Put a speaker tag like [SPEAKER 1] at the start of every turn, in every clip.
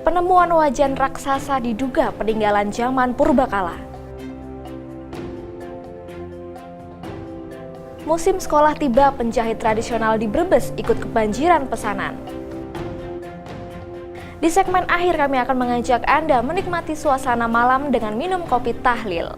[SPEAKER 1] Penemuan wajan raksasa diduga peninggalan zaman purbakala. Musim sekolah tiba, penjahit tradisional di Brebes ikut kebanjiran pesanan. Di segmen akhir kami akan mengajak Anda menikmati suasana malam dengan minum kopi tahlil.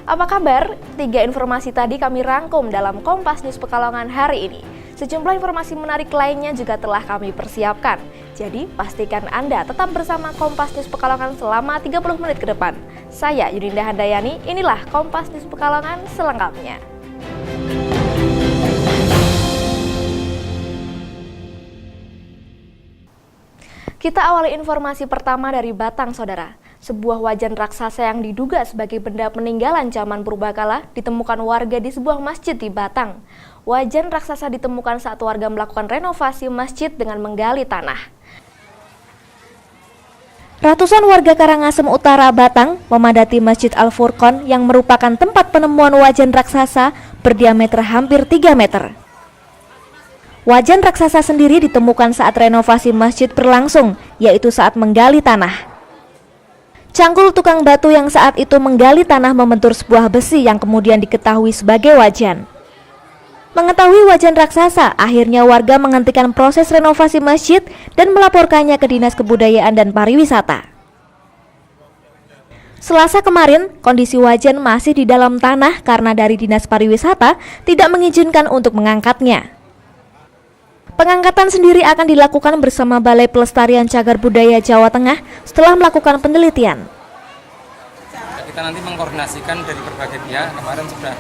[SPEAKER 1] Apa kabar? 3 informasi tadi kami rangkum dalam Kompas News Pekalongan hari ini. Sejumlah informasi menarik lainnya juga telah kami persiapkan. Jadi pastikan Anda tetap bersama Kompas News Pekalongan selama 30 menit ke depan. Saya Yuninda Handayani, inilah Kompas News Pekalongan selengkapnya. Kita awali informasi pertama dari Batang, Saudara. Sebuah wajan raksasa yang diduga sebagai benda peninggalan zaman purbakala ditemukan warga di sebuah masjid di Batang. Wajan raksasa ditemukan saat warga melakukan renovasi masjid dengan menggali tanah. Ratusan warga Karangasem Utara, Batang memadati Masjid Al-Furqon yang merupakan tempat penemuan wajan raksasa berdiameter hampir 3 meter. Wajan raksasa sendiri ditemukan saat renovasi masjid berlangsung, yaitu saat menggali tanah. Cangkul tukang batu yang saat itu menggali tanah membentur sebuah besi yang kemudian diketahui sebagai wajan. Mengetahui wajan raksasa, akhirnya warga menghentikan proses renovasi masjid dan melaporkannya ke Dinas Kebudayaan dan Pariwisata. Selasa kemarin, kondisi wajan masih di dalam tanah karena dari Dinas Pariwisata tidak mengizinkan untuk mengangkatnya. Pengangkatan sendiri akan dilakukan bersama Balai Pelestarian Cagar Budaya Jawa Tengah setelah melakukan penelitian.
[SPEAKER 2] Kita nanti mengkoordinasikan dari berbagai pihak. Kemarin sudah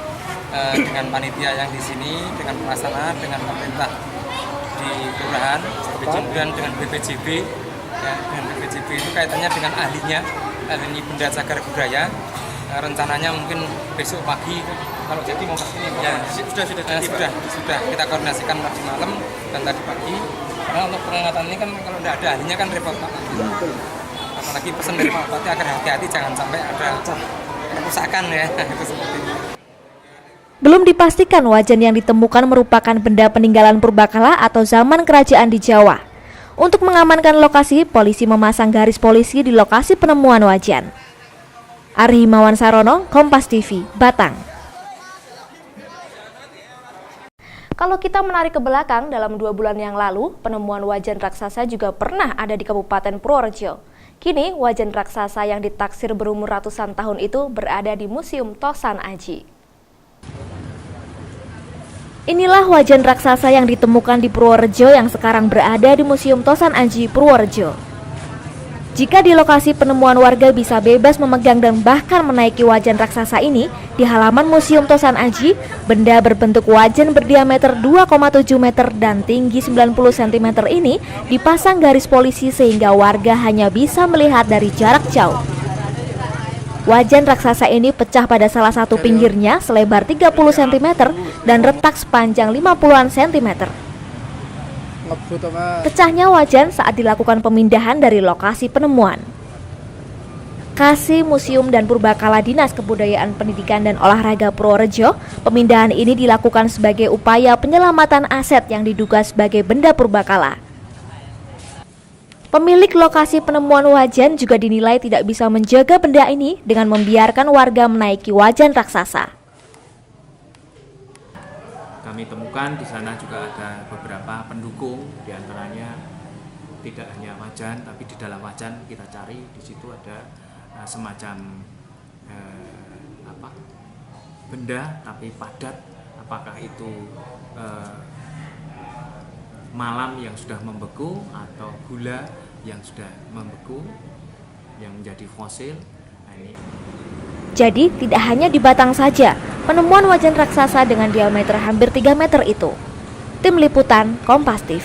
[SPEAKER 2] dengan panitia yang di sini, dengan pelaksana, dengan pemerintah di kelurahan, kemudian dengan BPJB. Ya, dengan BPJB itu kaitannya dengan ahli benda cagar budaya. Rencananya mungkin besok pagi kalau jadi mau ke sini. Ya, sudah kita koordinasikan tadi malam dan tadi pagi. Karena untuk pengangkatan ini kan kalau tidak ada ahlinya kan repot Pak. Apalagi pesan dari Pak Bupati agar hati-hati jangan sampai ada kerusakan ya. Itu seperti itu.
[SPEAKER 1] Belum dipastikan wajan yang ditemukan merupakan benda peninggalan purbakala atau zaman kerajaan di Jawa. Untuk mengamankan lokasi, polisi memasang garis polisi di lokasi penemuan wajan. Ari Himawan Sarono, Kompas TV, Batang. Kalau kita menarik ke belakang, dalam 2 bulan yang lalu, penemuan wajan raksasa juga pernah ada di Kabupaten Purworejo. Kini, wajan raksasa yang ditaksir berumur ratusan tahun itu berada di Museum Tosan Aji. Inilah wajan raksasa yang ditemukan di Purworejo yang sekarang berada di Museum Tosan Aji, Purworejo. Jika di lokasi penemuan warga bisa bebas memegang dan bahkan menaiki wajan raksasa ini, di halaman Museum Tosan Aji, benda berbentuk wajan berdiameter 2,7 meter dan tinggi 90 cm ini dipasang garis polisi sehingga warga hanya bisa melihat dari jarak jauh. Wajan raksasa ini pecah pada salah satu pinggirnya selebar 30 cm dan retak sepanjang 50-an cm. Pecahnya wajan saat dilakukan pemindahan dari lokasi penemuan. Kasih Museum dan Purbakala Dinas Kebudayaan Pendidikan dan Olahraga Purworejo, pemindahan ini dilakukan sebagai upaya penyelamatan aset yang diduga sebagai benda purbakala. Pemilik lokasi penemuan wajan juga dinilai tidak bisa menjaga benda ini dengan membiarkan warga menaiki wajan raksasa.
[SPEAKER 3] Kami temukan di sana juga ada beberapa pendukung, diantaranya tidak hanya wajan, tapi di dalam wajan kita cari di situ ada semacam benda tapi padat. Apakah itu malam yang sudah membeku atau gula yang sudah membeku yang menjadi fosil.
[SPEAKER 1] Jadi tidak hanya di Batang saja penemuan wajan raksasa dengan diameter hampir 3 meter itu. Tim Liputan Kompas TV.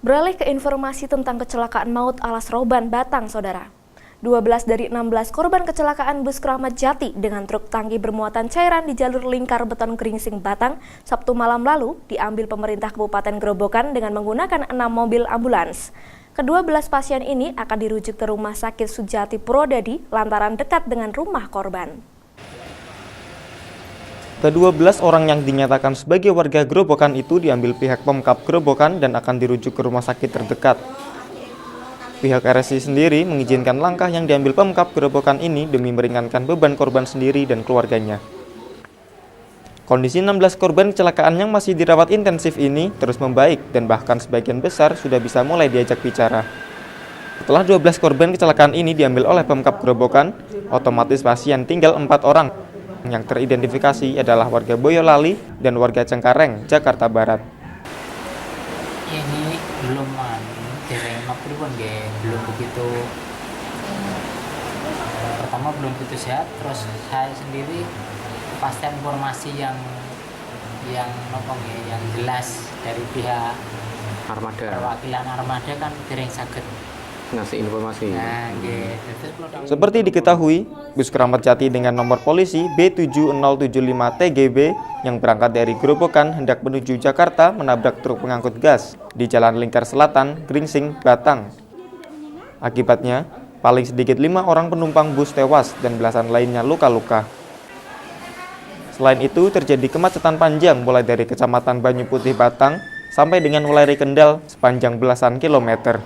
[SPEAKER 1] Beralih ke informasi tentang kecelakaan maut Alas Roban, Batang, Saudara. 12 dari 16 korban kecelakaan bus Kramat Jati dengan truk tangki bermuatan cairan di jalur lingkar beton Gringsing, Batang, Sabtu malam lalu diambil pemerintah Kabupaten Grobogan dengan menggunakan 6 mobil ambulans. Ke-12 pasien ini akan dirujuk ke Rumah Sakit Sujati Purwodadi lantaran dekat dengan rumah korban.
[SPEAKER 4] Ke-12 orang yang dinyatakan sebagai warga Grobogan itu diambil pihak Pemkab Grobogan dan akan dirujuk ke rumah sakit terdekat. Pihak RSI sendiri mengizinkan langkah yang diambil Pemkab Grobogan ini demi meringankan beban korban sendiri dan keluarganya. Kondisi 16 korban kecelakaan yang masih dirawat intensif ini terus membaik dan bahkan sebagian besar sudah bisa mulai diajak bicara. Setelah 12 korban kecelakaan ini diambil oleh Pemkab Grobogan, otomatis pasien tinggal 4 orang yang teridentifikasi adalah warga Boyolali dan warga Cengkareng, Jakarta Barat.
[SPEAKER 5] Ini belum belum begitu, pertama belum begitu sehat, terus saya sendiri kepastian informasi yang jelas dari pihak perwakilan armada kan dereng saged
[SPEAKER 6] ngasih informasi.
[SPEAKER 4] Seperti diketahui, bus Keramat Jati dengan nomor polisi B7075TGB yang berangkat dari Grobogan hendak menuju Jakarta menabrak truk pengangkut gas di Jalan Lingkar Selatan, Gringsing, Batang. Akibatnya, paling sedikit 5 orang penumpang bus tewas dan belasan lainnya luka-luka. Selain itu, terjadi kemacetan panjang mulai dari Kecamatan Banyu Putih Batang sampai dengan Weleri Kendal sepanjang belasan kilometer.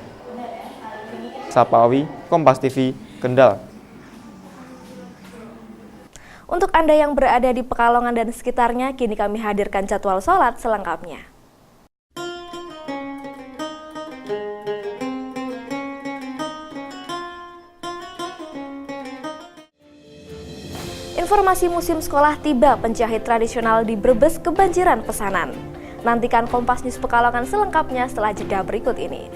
[SPEAKER 4] Sapawi, Kompas TV, Kendal.
[SPEAKER 1] Untuk Anda yang berada di Pekalongan dan sekitarnya, kini kami hadirkan jadwal sholat selengkapnya. Informasi musim sekolah tiba, penjahit tradisional di Brebes kebanjiran pesanan. Nantikan Kompas News Pekalongan selengkapnya setelah jeda berikut ini.